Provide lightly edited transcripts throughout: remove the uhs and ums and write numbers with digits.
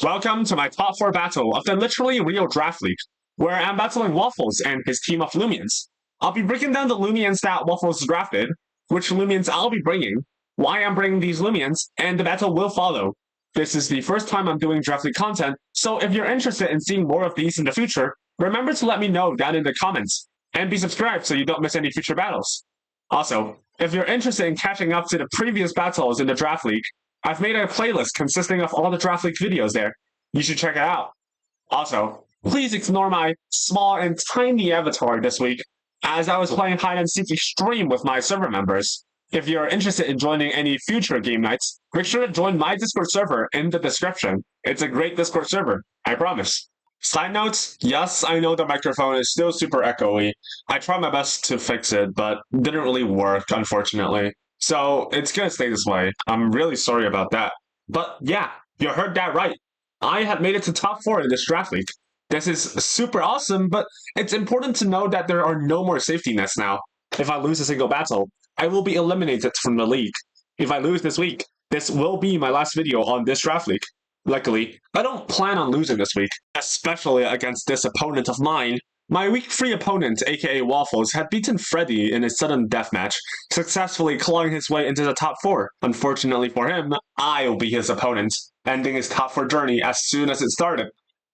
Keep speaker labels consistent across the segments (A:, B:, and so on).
A: Welcome to my top 4 battle of the literally real draft league, where I'm battling Waffles and his team of Lumians. I'll be breaking down the Lumians that Waffles drafted, which Lumians I'll be bringing, why I'm bringing these Lumians, and the battle will follow. This is the first time I'm doing draft league content, so if you're interested in seeing more of these in the future, remember to let me know down in the comments, and be subscribed so you don't miss any future battles. Also, if you're interested in catching up to the previous battles in the draft league, I've made a playlist consisting of all the draft league videos there. You should check it out. Also, please ignore my small and tiny avatar this week, as I was playing hide and seek extreme with my server members. If you're interested in joining any future game nights, make sure to join my Discord server in the description. It's a great Discord server, I promise. Side notes, yes, I know the microphone is still super echoey. I tried my best to fix it, but didn't really work, unfortunately. So it's gonna stay this way. I'm really sorry about that. But yeah, you heard that right. I had made it to top 4 in this draft league. This is super awesome, but it's important to know that there are no more safety nets now. If I lose a single battle, I will be eliminated from the league. If I lose this week, this will be my last video on this draft league. Luckily, I don't plan on losing this week, especially against this opponent of mine. My week 3 opponent, aka Waffles, had beaten Freddy in a sudden deathmatch, successfully clawing his way into the top 4. Unfortunately for him, I'll be his opponent, ending his top 4 journey as soon as it started.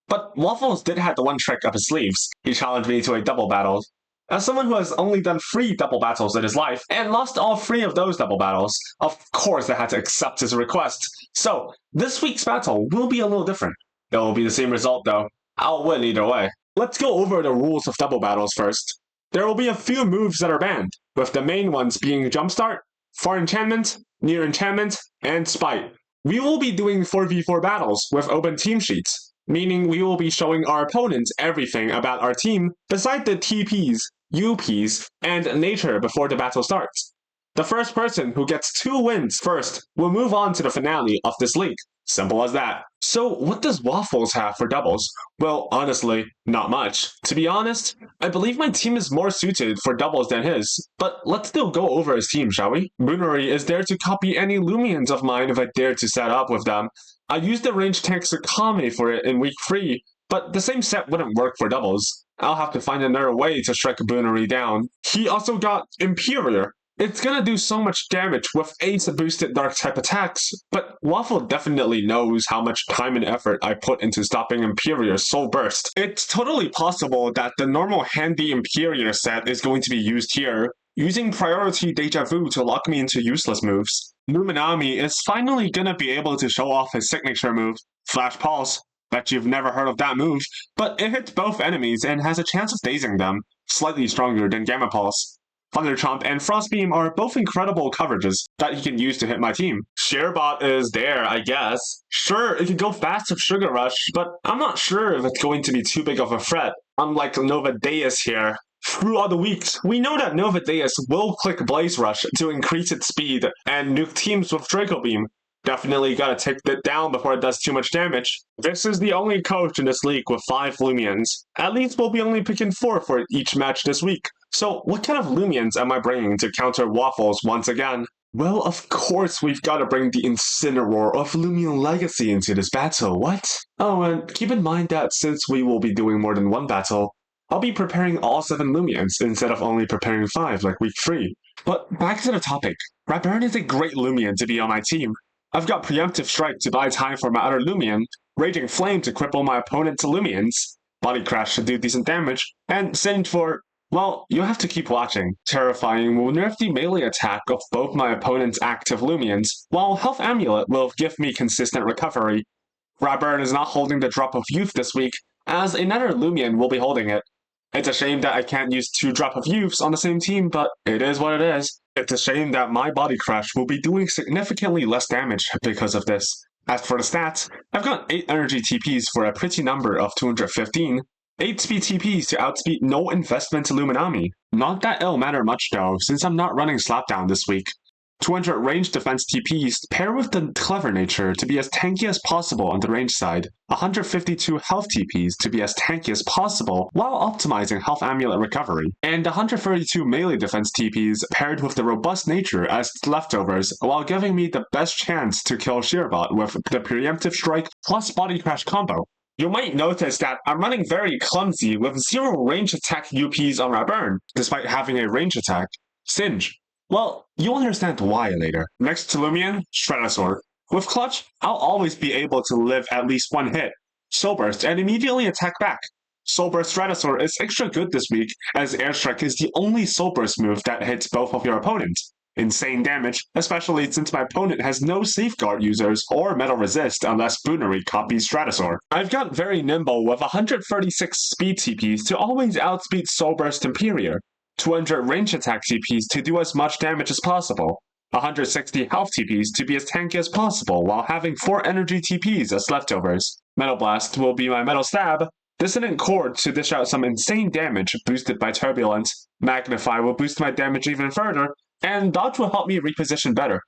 A: But Waffles did have the one trick up his sleeves. He challenged me to a double battle. As someone who has only done 3 double battles in his life, and lost all 3 of those double battles, of course I had to accept his request. So, this week's battle will be a little different. It will be the same result though. I'll win either way. Let's go over the rules of double battles first. There will be a few moves that are banned, with the main ones being Jumpstart, Far Enchantment, Near Enchantment, and Spite. We will be doing 4v4 battles with open team sheets, meaning we will be showing our opponents everything about our team beside the TPs, UPs, and nature before the battle starts. The first person who gets 2 wins first will move on to the finale of this league. Simple as that. So what does Waffles have for doubles? Well, honestly, not much. To be honest, I believe my team is more suited for doubles than his, but let's still go over his team, shall we? Brunnery is there to copy any Lumians of mine if I dare to set up with them. I used the ranged tank Sakame for it in week 3, but the same set wouldn't work for doubles. I'll have to find another way to strike Brunnery down. He also got Imperior. It's gonna do so much damage with Ace boosted dark type attacks, but Waffle definitely knows how much time and effort I put into stopping Imperior's Soul Burst. It's totally possible that the normal handy Imperior set is going to be used here, using Priority Deja Vu to lock me into useless moves. Luminami is finally gonna be able to show off his signature move, Flash Pulse. Bet you've never heard of that move, but it hits both enemies and has a chance of dazing them, slightly stronger than Gamma Pulse. Thunder Chomp and Frost Beam are both incredible coverages that he can use to hit my team. Shearbot is there, I guess. Sure, it can go fast with Sugar Rush, but I'm not sure if it's going to be too big of a threat, unlike Nova Deus here. Throughout the weeks, we know that Nova Deus will click Blaze Rush to increase its speed and nuke teams with Draco Beam. Definitely gotta take it down before it does too much damage. This is the only coach in this league with 5 Lumians. At least we'll be only picking 4 for each match this week. So what kind of Lumians am I bringing to counter Waffles once again? Well, of course we've gotta bring the Incineroar of Lumian Legacy into this battle, what? Oh, and keep in mind that since we will be doing more than one battle, I'll be preparing all 7 Lumians instead of only preparing 5 like week 3. But back to the topic. Raburn is a great Lumian to be on my team. I've got Preemptive Strike to buy time for my other Lumian, Raging Flame to cripple my opponent's Lumians, Body Crash to do decent damage, and Send for, well, you'll have to keep watching. Terrifying will nerf the melee attack of both my opponent's active Lumians, while Health Amulet will give me consistent recovery. Raburn is not holding the Drop of Youth this week, as another Lumian will be holding it. It's a shame that I can't use 2 Drop of Youths on the same team, but it is what it is. It's a shame that my Body Crash will be doing significantly less damage because of this. As for the stats, I've got 8 energy TPs for a pretty number of 215, 8 speed TPs to outspeed no investment to Luminami. Not that it'll matter much though, since I'm not running Slapdown this week. 200 range defense TPs pair with the clever nature to be as tanky as possible on the range side, 152 health TPs to be as tanky as possible while optimizing health amulet recovery, and 132 melee defense TPs paired with the robust nature as leftovers while giving me the best chance to kill Shearbot with the preemptive strike plus body crash combo. You might notice that I'm running very clumsy with 0 range attack UPs on my burn, despite having a range attack, Singe. Well, you'll understand why later. Next to Lumion, Stratosaur. With Clutch, I'll always be able to live at least one hit, Soul Burst, and immediately attack back. Soul Burst Stratosaur is extra good this week, as Airstrike is the only Soul Burst move that hits both of your opponents. Insane damage, especially since my opponent has no safeguard users or metal resist unless Boonery copies Stratosaur. I've got very nimble with 136 speed TPs to always outspeed Soul Burst Imperior, 200 range attack TPs to do as much damage as possible, 160 health TPs to be as tanky as possible while having 4 energy TPs as leftovers. Metal Blast will be my Metal Stab, Dissonant Chord to dish out some insane damage boosted by Turbulence, Magnify will boost my damage even further, and Dodge will help me reposition better.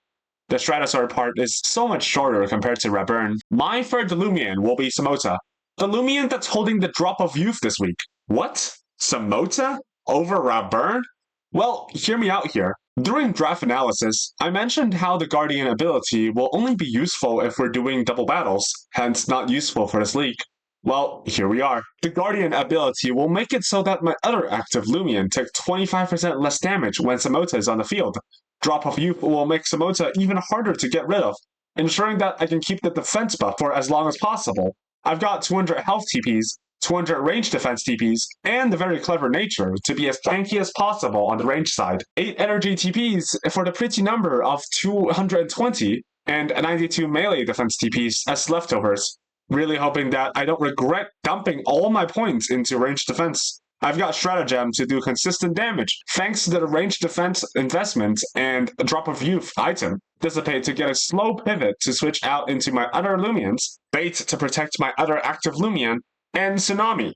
A: The Stratosaur part is so much shorter compared to Raburn. My third Lumion will be Samota, the Lumion that's holding the Drop of Youth this week. What? Samota? Over Raburn? Well, hear me out here. During draft analysis, I mentioned how the Guardian ability will only be useful if we're doing double battles, hence not useful for this league. Well, here we are. The Guardian ability will make it so that my other active Lumion takes 25% less damage when Samota is on the field. Drop of Youth will make Samota even harder to get rid of, ensuring that I can keep the defense buff for as long as possible. I've got 200 health TPs, 200 range defense TPs, and the very clever nature to be as tanky as possible on the range side. 8 energy TPs for the pretty number of 220, and 92 melee defense TPs as leftovers. Really hoping that I don't regret dumping all my points into range defense. I've got Stratagem to do consistent damage, thanks to the range defense investment and a Drop of Youth item. Dissipate to get a slow pivot to switch out into my other Lumions, Bait to protect my other active Lumion, and Tsunami.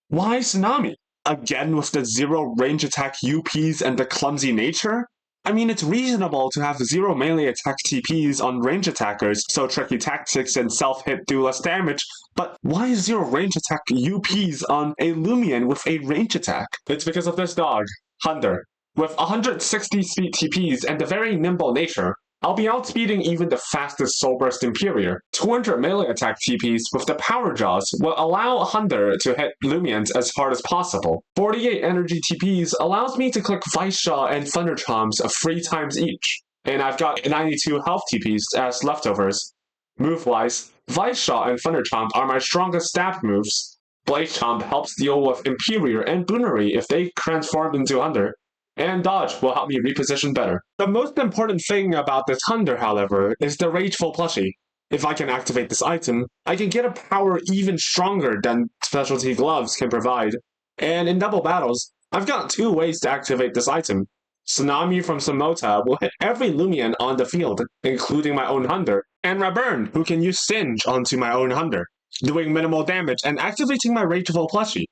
A: Why Tsunami? Again with the 0 range attack UPs and the clumsy nature? I mean, it's reasonable to have 0 melee attack TPs on range attackers, so tricky tactics and self-hit do less damage, but why 0 range attack UPs on a Lumion with a range attack? It's because of this dog, Hunter. With 160 speed TPs and a very nimble nature, I'll be outspeeding even the fastest Soul Burst Imperior. 200 melee attack TPs with the Power Jaws will allow Hunter to hit Lumions as hard as possible. 48 energy TPs allows me to click Vice Shot and Thunder Chomps 3 times each. And I've got 92 health TPs as leftovers. Move-wise, Vice Shot and Thunder Chomp are my strongest stab moves. Blaze Chomp helps deal with Imperior and Boonery if they transform into Hunter. And Dodge will help me reposition better. The most important thing about this Hunter, however, is the Rageful plushie. If I can activate this item, I can get a power even stronger than Specialty Gloves can provide. And in double battles, I've got 2 ways to activate this item. Tsunami from Samota will hit every Lumion on the field, including my own Hunter, and Raburn, who can use Singe onto my own Hunter, doing minimal damage and activating my Rageful plushie.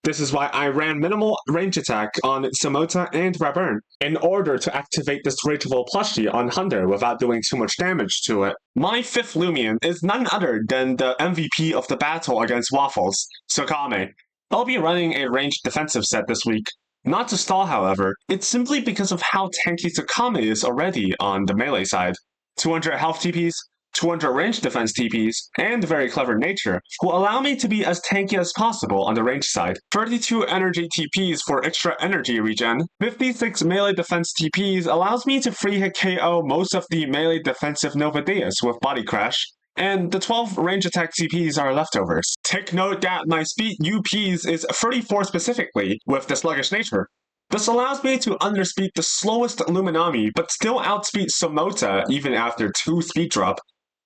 A: This is why I ran minimal range attack on Samota and Raburn, in order to activate this Rageful plushie on Hunter without doing too much damage to it. My 5th Lumion is none other than the MVP of the battle against Waffles, Sakame. I'll be running a ranged defensive set this week. Not to stall, however, it's simply because of how tanky Sakame is already on the melee side. 200 health TPs, 200 range defense TPs, and very clever nature will allow me to be as tanky as possible on the range side. 32 energy TPs for extra energy regen, 56 melee defense TPs allows me to free hit KO most of the melee defensive Nova Deus with Body Crash, and the 12 range attack TPs are leftovers. Take note that my speed UPs is 34 specifically, with the sluggish nature. This allows me to underspeed the slowest Luminami, but still outspeed Samota even after 2 speed drop.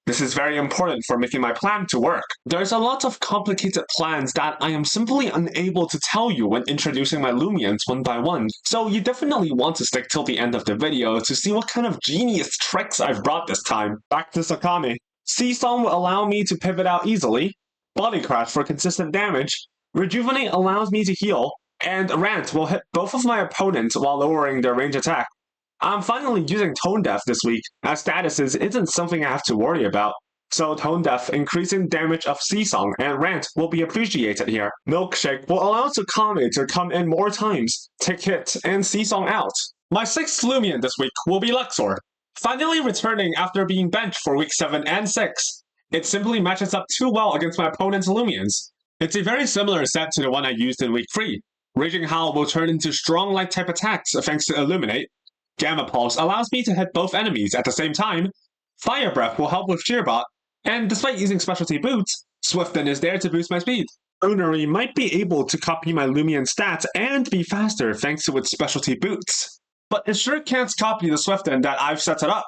A: This is very important for making my plan to work. There's a lot of complicated plans that I am simply unable to tell you when introducing my Lumions one by one, so you definitely want to stick till the end of the video to see what kind of genius tricks I've brought this time. Back to Sakame. Seesaw will allow me to pivot out easily, Body Crash for consistent damage, Rejuvenate allows me to heal, and Rant will hit both of my opponents while lowering their range attack. I'm finally using Tone Deaf this week, as statuses isn't something I have to worry about. So Tone Deaf increasing damage of Seasong and Rant will be appreciated here. Milkshake will allow Tsukame to come in more times, take hit, and Seasong out. My 6th Lumion this week will be Luxor, finally returning after being benched for week 7 and 6. It simply matches up too well against my opponent's Lumions. It's a very similar set to the one I used in week 3. Raging Howl will turn into strong light type attacks thanks to Illuminate. Gamma Pulse allows me to hit both enemies at the same time. Fire Breath will help with Shearbot, and despite using specialty boots, Swiften is there to boost my speed. Boonery might be able to copy my Lumion stats and be faster thanks to its specialty boots. But it sure can't copy the Swiften that I've set it up,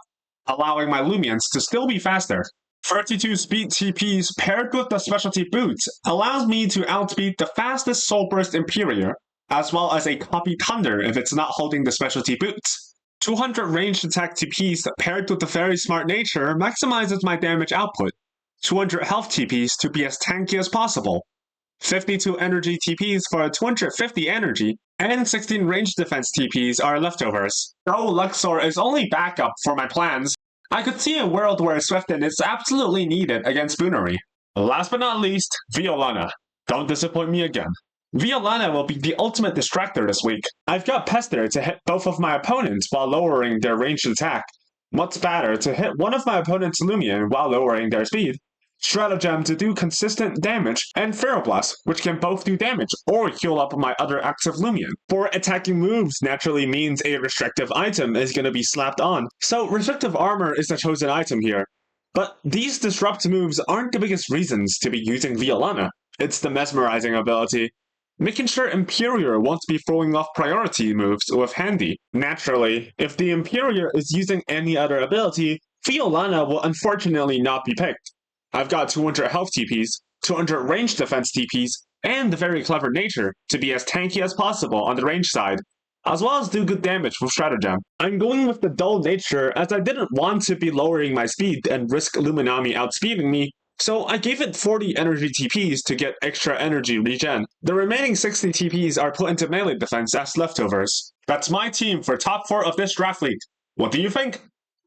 A: allowing my Lumions to still be faster. 32 speed TPs paired with the specialty boots allows me to outspeed the fastest Soul Burst Imperior, as well as a copy Thunder if it's not holding the specialty boots. 200 ranged attack TPs paired with the very smart nature maximizes my damage output. 200 health TPs to be as tanky as possible. 52 energy TPs for 250 energy, and 16 range defense TPs are leftovers. Though Luxor is only backup for my plans, I could see a world where Swiften is absolutely needed against Boonery. Last but not least, Violana. Don't disappoint me again. Violana will be the ultimate distractor this week. I've got Pester to hit both of my opponents while lowering their ranged attack. What's better to hit one of my opponent's Lumion while lowering their speed? Stratagem to do consistent damage, and Ferroblast, which can both do damage or heal up my other active Lumion. For attacking moves naturally means a restrictive item is going to be slapped on, so restrictive armor is the chosen item here. But these disrupt moves aren't the biggest reasons to be using Violana. It's the mesmerizing ability. Making sure Imperior won't be throwing off priority moves with Handy. Naturally, if the Imperior is using any other ability, Violana will unfortunately not be picked. I've got 200 health TPs, 200 range defense TPs, and the very clever nature to be as tanky as possible on the range side, as well as do good damage with Stratagem. I'm going with the dull nature as I didn't want to be lowering my speed and risk Luminami outspeeding me, so I gave it 40 energy TPs to get extra energy regen. The remaining 60 TPs are put into melee defense as leftovers. That's my team for top 4 of this draft league. What do you think?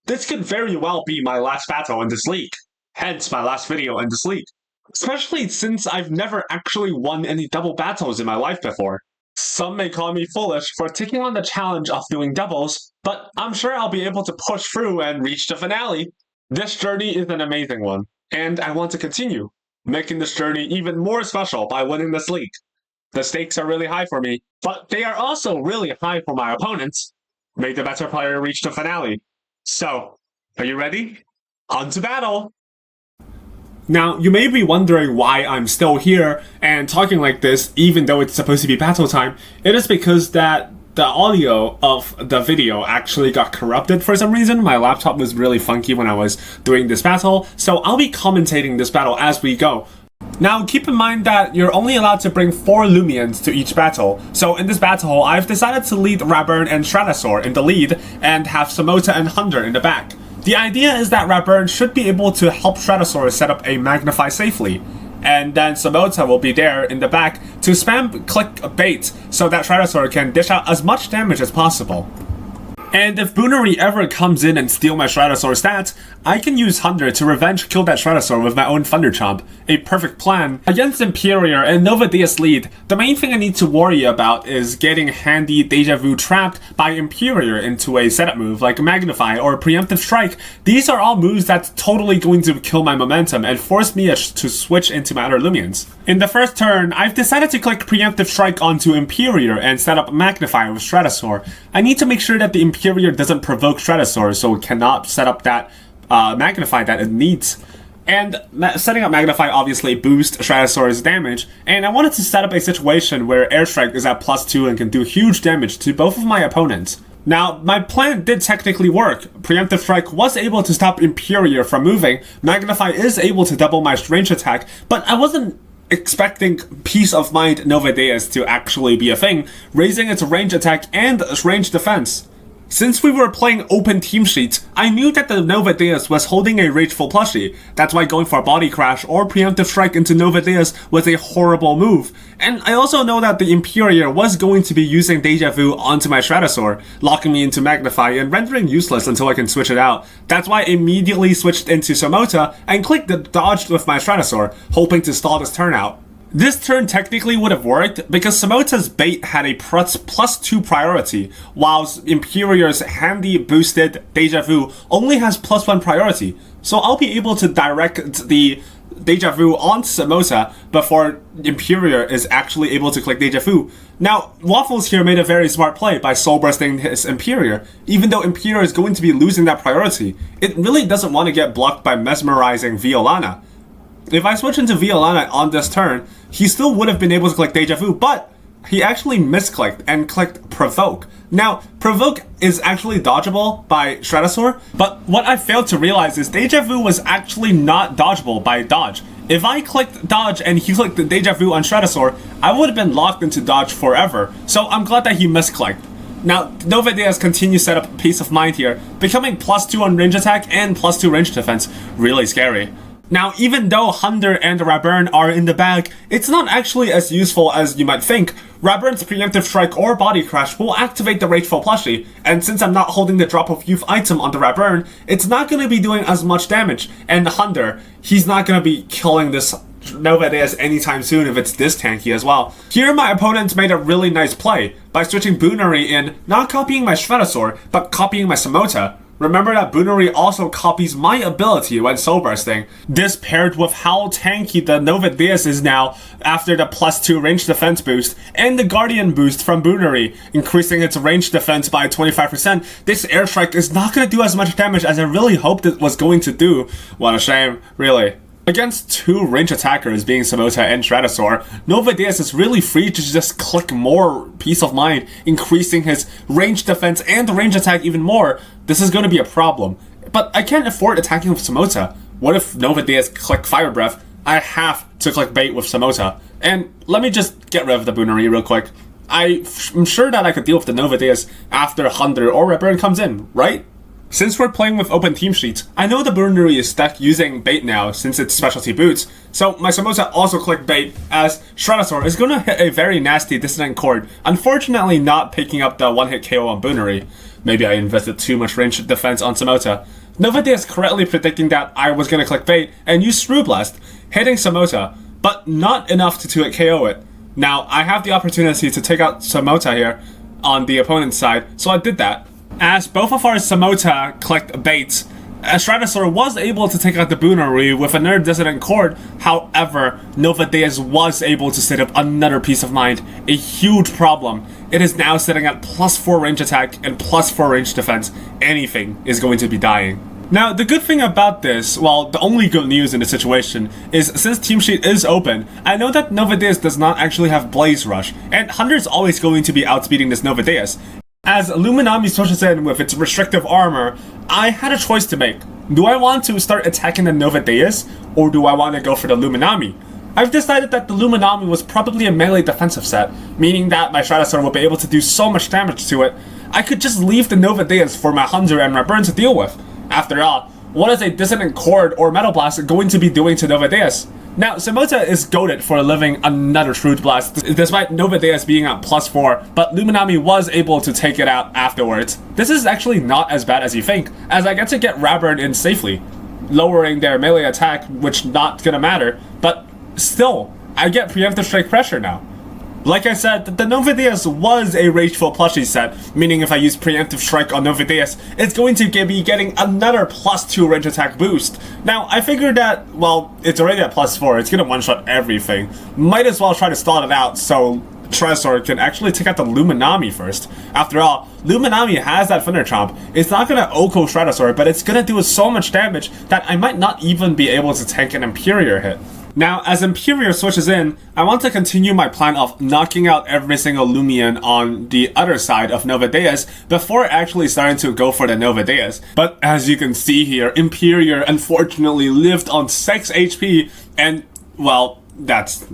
A: This could very well be my last battle in this league. Hence my last video in this league. Especially since I've never actually won any double battles in my life before. Some may call me foolish for taking on the challenge of doing doubles, but I'm sure I'll be able to push through and reach the finale. This journey is an amazing one, and I want to continue, making this journey even more special by winning this league. The stakes are really high for me, but they are also really high for my opponents. May the better player reach the finale. So, are you ready? On to battle! Now, you may be wondering why I'm still here and talking like this even though it's supposed to be battle time. It is because that the audio of the video actually got corrupted for some reason. My laptop was really funky when I was doing this battle, so I'll be commentating this battle as we go. Now, keep in mind that you're only allowed to bring 4 Lumions to each battle, so in this battle, I've decided to lead Raburn and Stratosaur in the lead and have Samota and Hunter in the back. The idea is that Raburn should be able to help Stratosaur set up a Magnify safely, and then Samota will be there in the back to spam click bait so that Stratosaur can dish out as much damage as possible. And if Boonery ever comes in and steal my Stratosaur stats, I can use Hunter to revenge kill that Stratosaur with my own Thunder Chomp. A perfect plan. Against Imperior and Nova Deus lead, the main thing I need to worry about is getting Handy Deja Vu trapped by Imperior into a setup move like Magnify or Preemptive Strike. These are all moves that's totally going to kill my momentum and force me to switch into my other Lumions. In the first turn, I've decided to click Preemptive Strike onto Imperior and set up Magnify with Stratosaur. I need to make sure that the Imperior doesn't provoke Stratosaur, so it cannot set up that Magnify that it needs. And setting up Magnify obviously boosts Stratosaur's damage, and I wanted to set up a situation where Airstrike is at +2 and can do huge damage to both of my opponents. Now, my plan did technically work. Preemptive Strike was able to stop Imperior from moving, Magnify is able to double my range attack, but I wasn't expecting Peace of Mind Nova Deus to actually be a thing, raising its range attack and range defense.
B: Since we were playing open team sheets, I knew that the Nova Deus was holding a rageful plushie. That's why going for a body crash or preemptive strike into Nova Deus was a horrible move. And I also know that the Imperior was going to be using Deja Vu onto my Stratosaur, locking me into Magnify and rendering useless until I can switch it out. That's why I immediately switched into Somota and clicked the dodge with my Stratosaur, hoping to stall this turn out. This turn technically would have worked because Samota's bait had a +2 priority, whilst Imperior's handy boosted Deja Vu only has +1 priority. So I'll be able to direct the Deja Vu onto Samota before Imperior is actually able to click Deja Vu. Now, Waffles here made a very smart play by soul bursting his Imperior. Even though Imperior is going to be losing that priority, it really doesn't want to get blocked by mesmerizing Violana. If I switch into Violana on this turn, he still would have been able to click Deja Vu, but he actually misclicked and clicked Provoke. Now, Provoke is actually dodgeable by Stratosaur, but what I failed to realize is Deja Vu was actually not dodgeable by Dodge. If I clicked Dodge and he clicked the Deja Vu on Stratosaur, I would have been locked into Dodge forever, so I'm glad that he misclicked. Now, Nova Deus continues to set up Peace of Mind here, becoming +2 on range attack and +2 range defense. Really scary. Now, even though Hunter and Raburn are in the bag, it's not actually as useful as you might think. Raburn's preemptive strike or body crash will activate the rageful plushie, and since I'm not holding the drop of youth item on the Raburn, it's not going to be doing as much damage. And Hunter, he's not going to be killing this Nova Deus anytime soon if it's this tanky as well. Here my opponent made a really nice play by switching Boonery in, not copying my Stratosaur, but copying my Samota. Remember that Boonery also copies my ability when soul bursting. This paired with how tanky the Nova Deus is now after the +2 range defense boost and the Guardian boost from Boonery, increasing its range defense by 25%, this airstrike is not going to do as much damage as I really hoped it was going to do. What a shame, really. Against two range attackers being Samota and Stratosaur, Nova Deus is really free to just click more Peace of Mind, increasing his range defense and range attack even more. This is going to be a problem. But I can't afford attacking with Samota. What if Nova Deus click Fire Breath? I have to click bait with Samota. And let me just get rid of the Boonery real quick. I'm sure that I could deal with the Nova Deus after Hunter or Reburn comes in, right? Since we're playing with open team sheets, I know the Boonery is stuck using bait now since it's specialty boots, so my Samosa also clicked bait as Stratosaur is going to hit a very nasty Dissonant Chord, unfortunately not picking up the one-hit KO on Boonery. Maybe I invested too much range defense on Samota. Nova Deus correctly predicting that I was going to click bait and use Shrew Blast, hitting Samota, but not enough to 2-hit KO it. Now, I have the opportunity to take out Samota here on the opponent's side, so I did that. As both of our Samota clicked bait, Stratosaur was able to take out the Boonery with another Dissonant Chord. However, Nova Deus was able to set up another Peace of Mind, a huge problem. It is now sitting at +4 range attack and +4 range defense. Anything is going to be dying. Now, the good thing about this, well, the only good news in the situation, is since Team Sheet is open, I know that Nova Deus does not actually have Blaze Rush, and Hunter's always going to be outspeeding this Nova Deus. As Luminami switches in with its restrictive armor, I had a choice to make. Do I want to start attacking the Nova Deus, or do I want to go for the Luminami? I've decided that the Luminami was probably a melee defensive set, meaning that my Stratosaur will be able to do so much damage to it, I could just leave the Nova Deus for my Hunter and my Burn to deal with. After all, what is a Dissonant Chord or Metal Blast going to be doing to Nova Deus? Now, Samota is goated for living another Shrewd Blast, despite Nova Deus being at +4, but Luminami was able to take it out afterwards. This is actually not as bad as you think, as I get to get Raburn in safely, lowering their melee attack, which not gonna matter, but still, I get preemptive strike pressure now. Like I said, the Nova Deus was a rageful plushie set, meaning if I use preemptive strike on Nova Deus, it's going to be getting another +2 range attack boost. Now, I figured that, well, it's already at +4, it's gonna one-shot everything. Might as well try to stall it out so Stratosaur can actually take out the Luminami first. After all, Luminami has that Thunder Chomp. It's not gonna Oko Stratosaur, but it's gonna do so much damage that I might not even be able to tank an Imperior hit. Now, as Imperior switches in, I want to continue my plan of knocking out every single Lumion on the other side of Nova Deus before actually starting to go for the Nova Deus. But as you can see here, Imperior unfortunately lived on 6 HP and, well, That's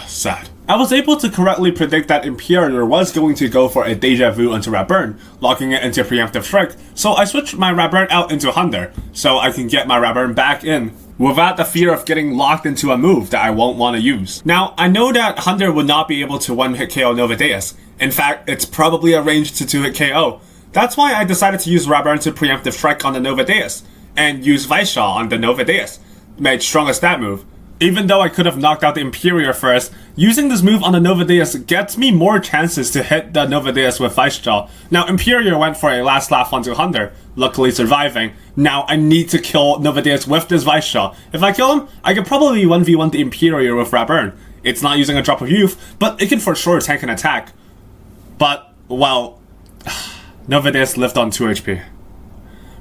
B: sad. I was able to correctly predict that Imperior was going to go for a Deja Vu onto Rapburn, locking it into Preemptive Strike, so I switched my Rapburn out into Hunter, so I can get my Rapburn back in, without the fear of getting locked into a move that I won't want to use. Now, I know that Hunter would not be able to one-hit KO Novadeus. In fact, it's probably a range to two-hit KO. That's why I decided to use Rapburn to Preemptive Strike on the Novadeus, and use Vice Shaw on the Novadeus. Made strongest stat move. Even though I could have knocked out the Imperior first, using this move on the Novadeus gets me more chances to hit the Novadeus with Vice Jaw. Now, Imperior went for a last laugh onto Hunter, luckily surviving. Now, I need to kill Novadeus with this Vice Jaw. If I kill him, I could probably 1v1 the Imperior with Rapburn. It's not using a drop of youth, but it can for sure tank an attack. But, well, Novadeus lived on 2 HP.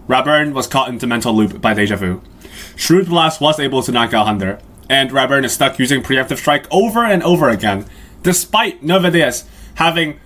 B: Rapburn was caught into mental loop by Deja Vu. Shrewd Blast was able to knock out Hunter, and Rapburn is stuck using Preemptive Strike over and over again. Despite Novadeus having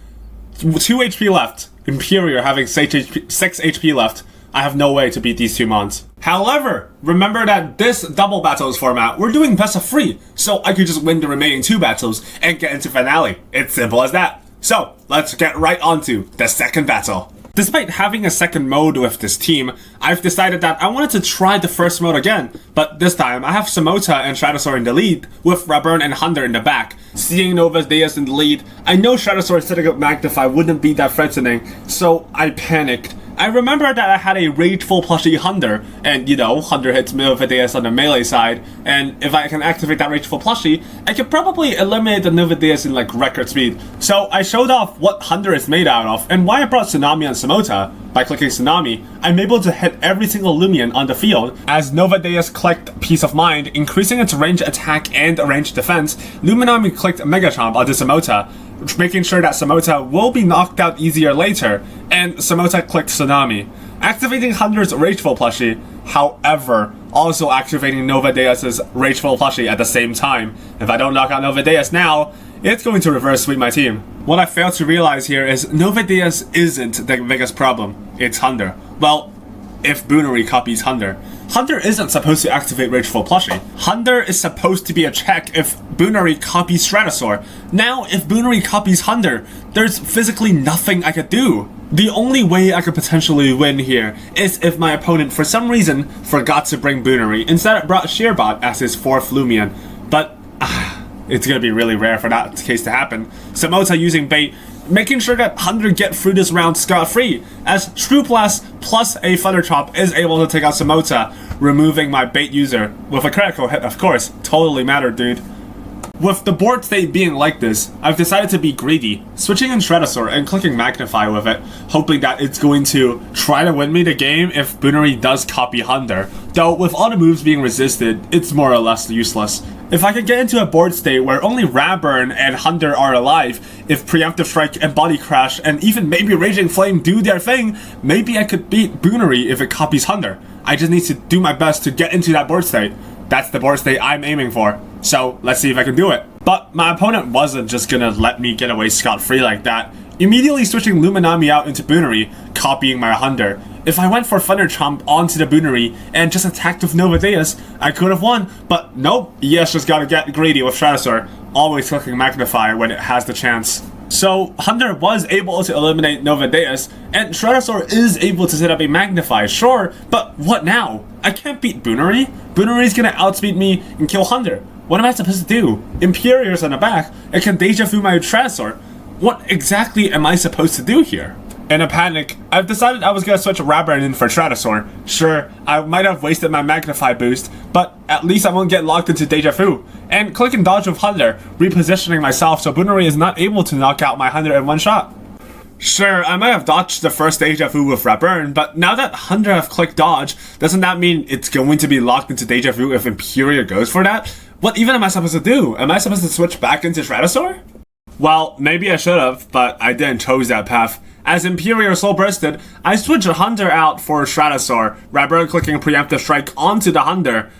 B: 2 HP left, Imperior having 6 HP left, I have no way to beat these two mons. However, remember that this double battles format, we're doing best of 3, so I could just win the remaining 2 battles and get into finale. It's simple as that. So, let's get right onto the second battle. Despite having a second mode with this team, I've decided that I wanted to try the first mode again, but this time I have Samota and Stratosaur in the lead, with Rapburn and Hunter in the back. Seeing Novadeus in the lead, I know Stratosaur setting up Magnify wouldn't be that threatening, so I panicked. I remember that I had a Rageful plushie Hunter, and you know, Hunter hits Novadeus on the melee side, and if I can activate that Rageful plushie, I could probably eliminate the Novadeus in like record speed. So I showed off what Hunter is made out of, and why I brought Tsunami on Samota. By clicking Tsunami, I'm able to hit every single Lumion on the field. As Novadeus clicked Peace of Mind, increasing its range attack and range defense, Luminami clicked Mega Chomp onto Samota, making sure that Samota will be knocked out easier later, and Samota clicked Tsunami, activating Hunter's Rageful plushie, however, also activating Novadeus' Rageful plushie at the same time. If I don't knock out Novadeus now, it's going to reverse sweep my team. What I failed to realize here is Novadeus isn't the biggest problem, it's Hunter. Well, if Boonery copies Hunter. Hunter isn't supposed to activate Rageful plushie. Hunter is supposed to be a check if Boonery copies Stratosaur. Now, if Boonery copies Hunter, there's physically nothing I could do. The only way I could potentially win here is if my opponent for some reason forgot to bring Boonery, instead brought Shearbot as his 4th Lumion. But it's gonna be really rare for that case to happen. Samota using bait, making sure that Hunter get through this round scot-free, as Strooplast plus a Thunder Chop is able to take out Samota, removing my bait user. With a critical hit, of course, totally mattered, dude. With the board state being like this, I've decided to be greedy, switching in Stratosaur and clicking Magnify with it, hoping that it's going to try to win me the game if Boonery does copy Hunter. Though, with all the moves being resisted, it's more or less useless. If I could get into a board state where only Rapburn and Hunter are alive, if Preemptive Strike and Body Crash and even maybe Raging Flame do their thing, maybe I could beat Boonery if it copies Hunter. I just need to do my best to get into that board state. That's the board state I'm aiming for. So, let's see if I can do it. But my opponent wasn't just gonna let me get away scot-free like that, immediately switching Luminami out into Boonery, copying my Hunter. If I went for Thunder Chomp onto the Boonery and just attacked with Novadeus, I could have won, but nope, yes, just gotta get greedy with Stratosaur, always clicking Magnify when it has the chance. So, Hunter was able to eliminate Novadeus, and Stratosaur is able to set up a Magnify, sure, but what now? I can't beat Boonery. Boonery's gonna outspeed me and kill Hunter. What am I supposed to do? Imperior's on the back, and can Deja Vu my Stratosaur. What exactly am I supposed to do here? In a panic, I've decided I was gonna switch Rapburn in for Stratosaur. Sure, I might have wasted my Magnify boost, but at least I won't get locked into Deja Vu. And click and dodge with Hunter, repositioning myself so Boonery is not able to knock out my Hunter in one shot. Sure, I might have dodged the first Deja Vu with Rapburn, but now that Hunter have clicked dodge, doesn't that mean it's going to be locked into Deja Vu if Imperior goes for that? What even am I supposed to do? Am I supposed to switch back into Stratosaur? Well, maybe I should have, but I didn't choose that path. As Imperior Soul Bursted, I switched Hunter out for Stratosaur, Rapburn clicking Preemptive Strike onto the Hunter.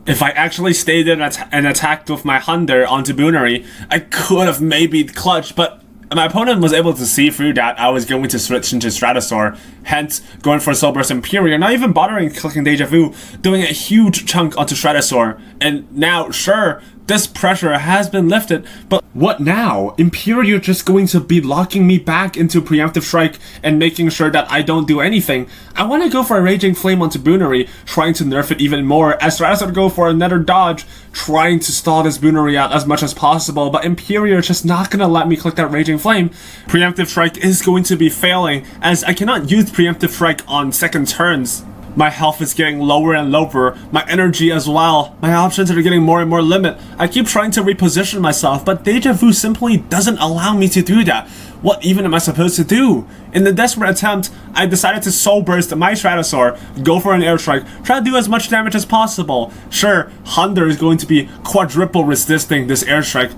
B: If I actually stayed in and attacked with my Hunter onto Boonery, I could have maybe clutched, but my opponent was able to see through that I was going to switch into Stratosaur, hence going for Soul Burst Imperior, not even bothering clicking Deja Vu, doing a huge chunk onto Stratosaur. And now, sure, this pressure has been lifted, but what now? Imperial just going to be locking me back into preemptive strike and making sure that I don't do anything. I want to go for a Raging Flame onto Boonery, trying to nerf it even more, as Stratos go for another dodge, trying to stall this Boonery out as much as possible, but Imperial is just not gonna let me click that Raging Flame. Preemptive strike is going to be failing, as I cannot use preemptive strike on second turns. My health is getting lower and lower, my energy as well. My options are getting more and more limit. I keep trying to reposition myself, but Deja Vu simply doesn't allow me to do that. What even am I supposed to do? In the desperate attempt, I decided to Soul Burst my Stratosaur, go for an airstrike, try to do as much damage as possible. Sure, Hunter is going to be quadruple resisting this airstrike,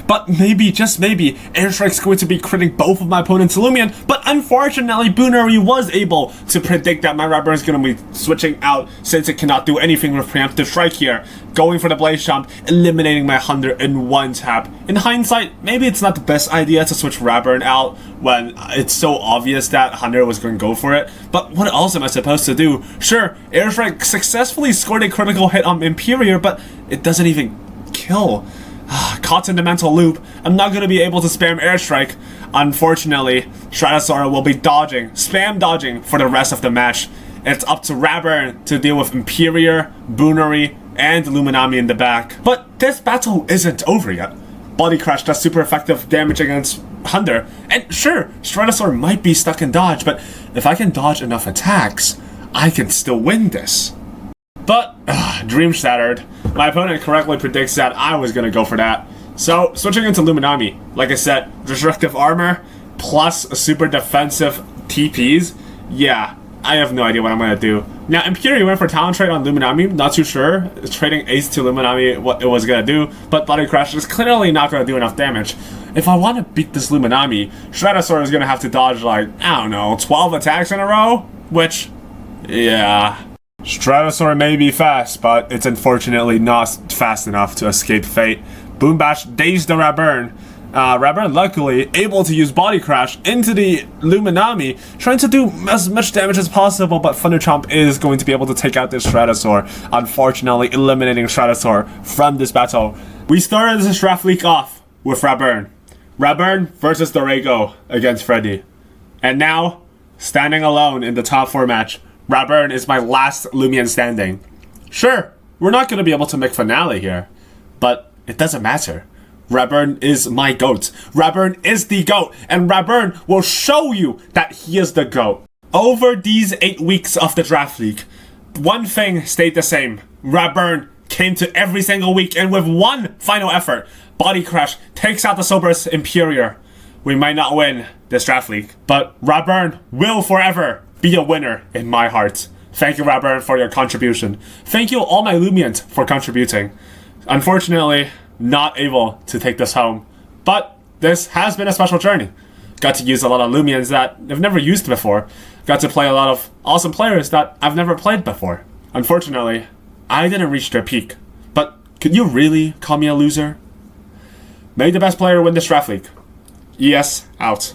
B: but maybe, just maybe, airstrike's going to be critting both of my opponent's Lumion, but unfortunately, Boonery was able to predict that my Rapper is going to be switching out since it cannot do anything with preemptive strike here. Going for the Blaze Jump, eliminating my Hunter in one tap. In hindsight, maybe it's not the best idea to switch Rapper out when it's so obvious that Hunter was going to go for it, but what else am I supposed to do? Sure, airstrike successfully scored a critical hit on Imperior, but it doesn't even kill. Caught in the mental loop, I'm not going to be able to spam airstrike. Unfortunately, Stratosaur will be dodging, spam dodging for the rest of the match. It's up to Rapper to deal with Imperior, Boonery, and Luminami in the back. But this battle isn't over yet. Body Crash does super effective damage against Hunter, and sure, Stratosaur might be stuck in dodge, but if I can dodge enough attacks, I can still win this. But, dream shattered. My opponent correctly predicts that I was gonna go for that. So, switching into Luminami, like I said, Destructive Armor, plus super defensive TPs, yeah, I have no idea what I'm gonna do. Now, Imperial went for Talent Trade on Luminami, not too sure. Trading Ace to Luminami, what it was gonna do, but Body Crash is clearly not gonna do enough damage. If I want to beat this Luminami, Stratosaur is gonna have to dodge like, I don't know, 12 attacks in a row? Which, yeah. Stratosaur may be fast, but it's unfortunately not fast enough to escape fate. Boom Bash dazed the Raburn. Raburn luckily able to use Body Crash into the Luminami, trying to do as much damage as possible, but Thunder Chomp is going to be able to take out this Stratosaur, unfortunately eliminating Stratosaur from this battle. We started this draft league off with Raburn. Raburn versus Dorego against Freddy. And now, standing alone in the top 4 match, Raburn is my last Lumion standing. Sure, we're not going to be able to make finale here, but it doesn't matter. Raburn is my GOAT. Raburn is the GOAT, and Raburn will show you that he is the GOAT. Over these 8 weeks of the draft league, one thing stayed the same. Raburn came to every single week, and with one final effort, Body Crash takes out the Sober's Imperior. We might not win this draft league, but Raburn will forever be a winner in my heart. Thank you, Raburn, for your contribution. Thank you, all my Lumians, for contributing. Unfortunately, not able to take this home, but this has been a special journey. Got to use a lot of Lumians that I've never used before. Got to play a lot of awesome players that I've never played before. Unfortunately, I didn't reach their peak, but could you really call me a loser? May the best player win this draft league. ES out.